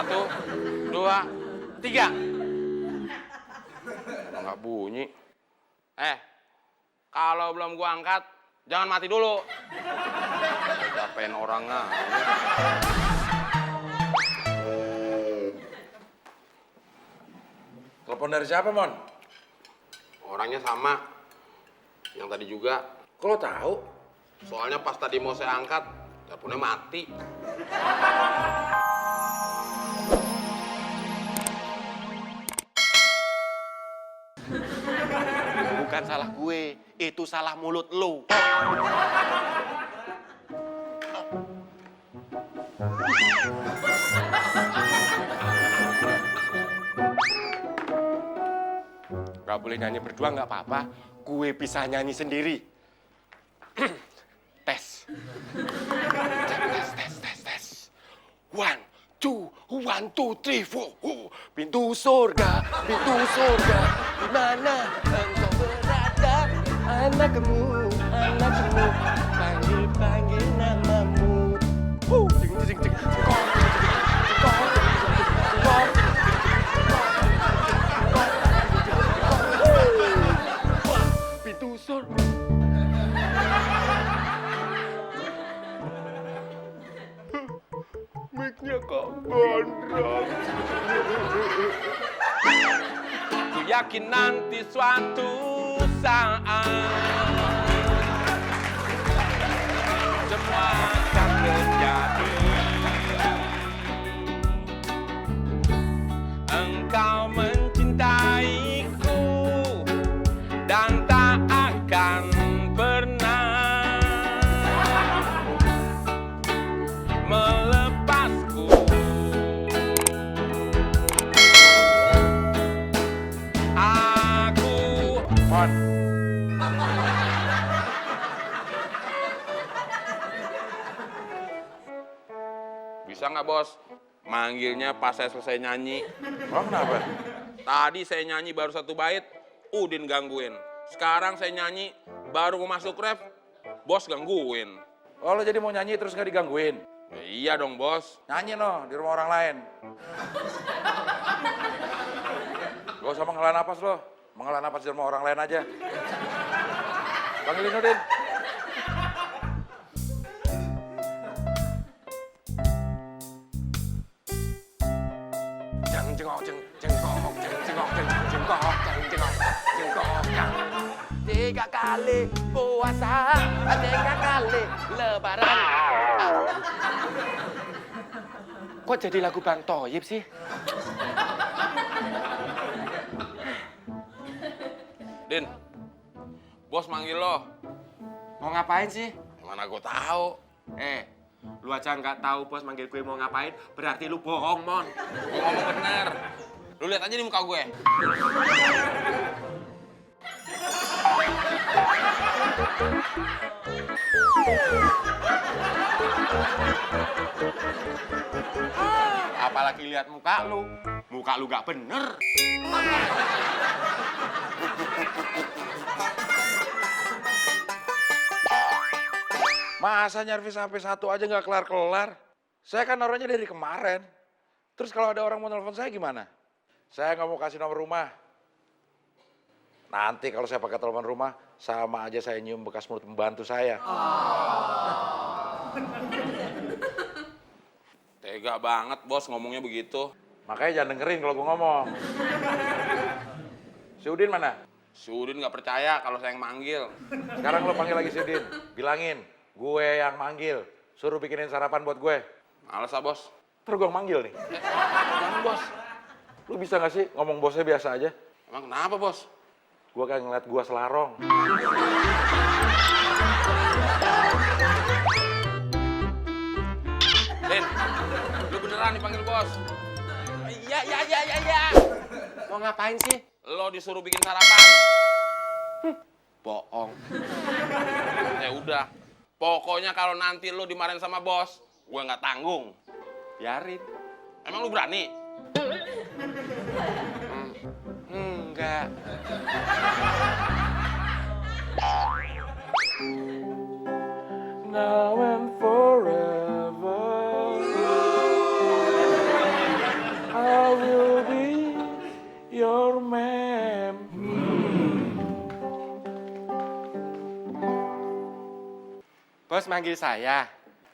1, 2, 3. Nggak bunyi. Kalau belum gua angkat, jangan mati dulu. Capain orangnya. Telepon dari siapa, Mon? Orangnya sama. Yang tadi juga. Kok lo tahu? Soalnya pas tadi mau saya angkat, teleponnya mati. Bukan salah gue, itu salah mulut lu. Gak boleh nyanyi berdua nggak apa-apa, gue bisa nyanyi sendiri. Tes. Tes. 1, 2, 1, 2, 3, 4. Pintu surga, di mana engkau berada? Anakmu, panggil namamu. Jing, kong. Pintu surga. Mic-nya kok gondrong. Ku yakin nanti suatu saat semua akan terjadi. Engkau mencintaiku dan tak akan pernah melepasku. Aku Mon. bisa nggak bos? Manggilnya pas saya selesai nyanyi. Oh, kenapa? Tadi saya nyanyi baru 1 bait, Udin gangguin. Sekarang saya nyanyi baru mau masuk ref, bos gangguin. Oh, lo jadi mau nyanyi terus nggak digangguin? Ya, iya dong bos. Nyanyi no, di rumah orang lain. Gak usah menghela napas lo. Menghela napas di rumah orang lain aja. Panggilin Udin. Tiga kali puasa, 3 kali lebaran. Kok jadi lagu Bang Toyib sih? Din, bos manggil lo. Mau ngapain sih? Mana gue tahu. Lu aja nggak tahu bos manggil gue mau ngapain, berarti lu bohong, Mon. Gue ngomong bener. Lu lihat aja di muka gue. Apalagi lihat muka lu nggak bener. Masa nyervis sampai 1 aja nggak kelar-kelar? Saya kan naruhnya dari kemarin. Terus kalau ada orang mau telepon saya gimana? Saya nggak mau kasih nomor rumah. Nanti kalau saya pakai telepon rumah, sama aja saya nyium bekas mulut pembantu saya. Tega banget bos ngomongnya begitu. Makanya jangan dengerin kalau gue ngomong. Si Udin mana? Si Udin nggak percaya kalau saya yang manggil. Sekarang lo panggil lagi si Udin. Bilangin, gue yang manggil. Suruh bikinin sarapan buat gue. Males ah bos. Terus gue manggil nih. Jangan bos. Lu bisa gak sih ngomong bosnya biasa aja? Emang kenapa bos? Gue kayak ngeliat gue selarong. Din, lu beneran dipanggil bos. Iya. Mau ngapain sih? Lo disuruh bikin sarapan. Bohong. Ya udah. Pokoknya kalau nanti lo dimarahin sama bos, gue nggak tanggung. Biarin. Emang lu berani? Enggak. Now and forever. Bos manggil saya.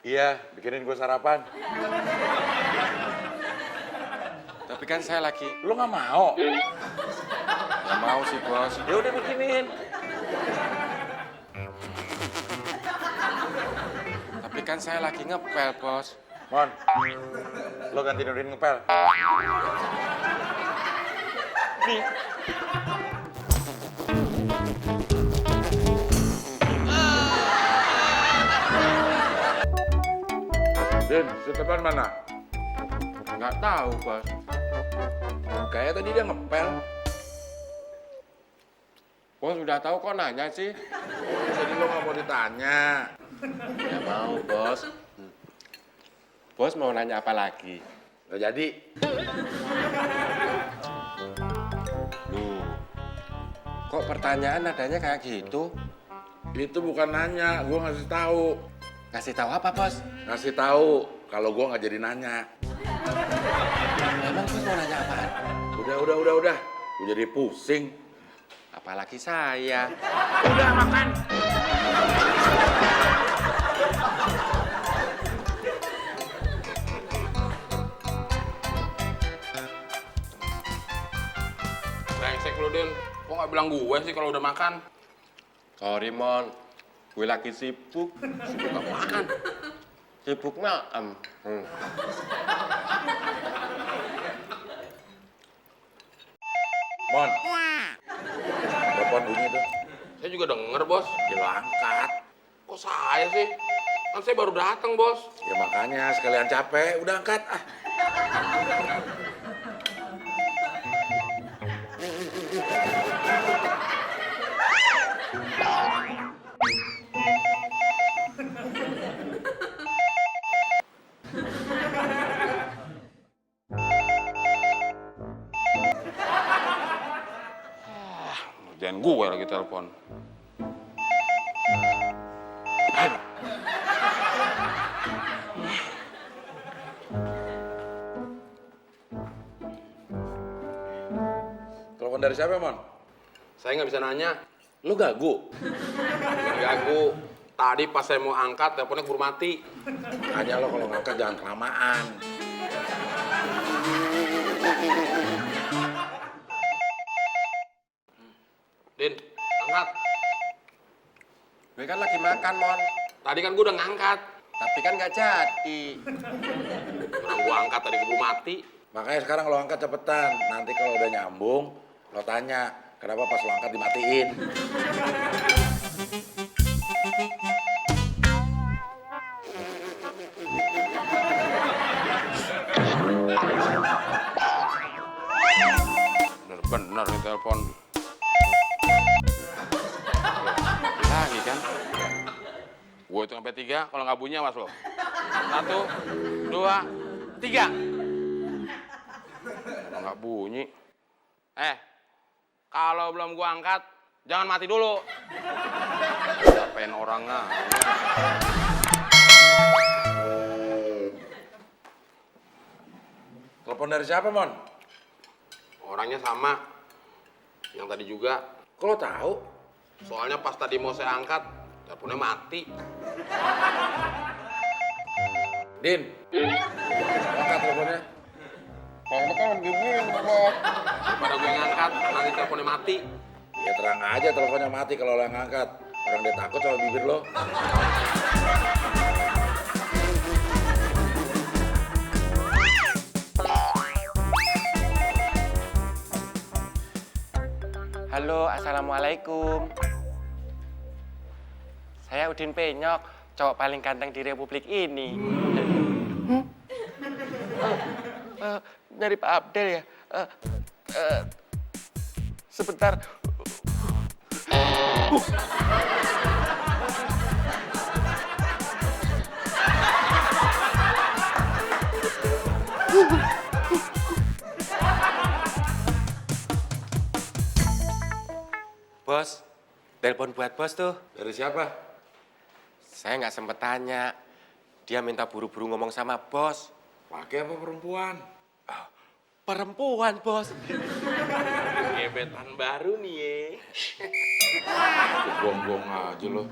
Iya, bikinin gue sarapan. Tapi kan saya lagi... Lu nggak mau? Nggak mau sih, Bos. Ya udah bikinin. Tapi kan saya lagi ngepel, Bos. Mon, lo ganti Nurdin ngepel. Nih. Din, si Tepan mana? Nggak tahu, Bos. Kayaknya tadi dia ngepel. Bos udah tahu kok nanya sih? Jadi lo nggak mau ditanya. Ya mau, Bos. Bos mau nanya apa lagi? Gak jadi. Loh, kok pertanyaan nadanya kayak gitu? Itu bukan nanya, gue ngasih tahu. Ngasih tahu apa, Bos? Ngasih tahu kalau gue nggak jadi nanya. Emang Bos mau nanya apaan? Udah. Gue jadi pusing. Apalagi saya. Udah makan. Brengsek lu, Din. Kok nggak bilang gue sih kalau udah makan? Sorry, Mon. Gue lagi sibuk. Sibuk apaan? Sibuk maem. Mon. Telepon bunyi tuh. Saya juga denger, Bos. Ya lo angkat. Kok saya sih? Kan saya baru datang, Bos. Ya makanya sekalian capek, udah angkat ah. Jangan gue lagi telepon. Telepon dari siapa, Mon? Saya nggak bisa nanya. Lu gagu. Bukan gagu. Tadi pas saya mau angkat, teleponnya keburu mati. Makanya lo kalau ngangkat jangan kelamaan. Din, angkat. Gue kan lagi makan, Mon. Tadi kan gue udah ngangkat. Tapi kan nggak jadi. Orang gue angkat tadi keburu mati. Makanya sekarang lo angkat cepetan. Nanti kalau udah nyambung, lo tanya, kenapa pas lo angkat dimatiin? Bener-bener nih telepon. Lagi kan? Gue hitung sampai 3, kalau nggak bunyi awas lo. 1, 2, 3. Kalau nggak bunyi. Kalau belum gua angkat, jangan mati dulu. Siapain orangnya. Telepon dari siapa, Mon? Orangnya sama. Yang tadi juga. Kok lo tahu? Soalnya pas tadi mau saya angkat, teleponnya mati. Din, angkat teleponnya. Daripada gue ngangkat, nanti teleponnya mati. Ya terang aja teleponnya mati kalau lo yang ngangkat. Orang dia takut sama bibir lo. Halo, assalamualaikum. Saya Udin Penyok, cowok paling ganteng di Republik ini. Dari Pak Abdel ya? Sebentar. Bos, telepon buat bos tuh. Dari siapa? Saya nggak sempet tanya. Dia minta buru-buru ngomong sama bos. Laki apa perempuan? Perempuan, bos. Gebetan baru nih, ye. Gong-gong aja lo.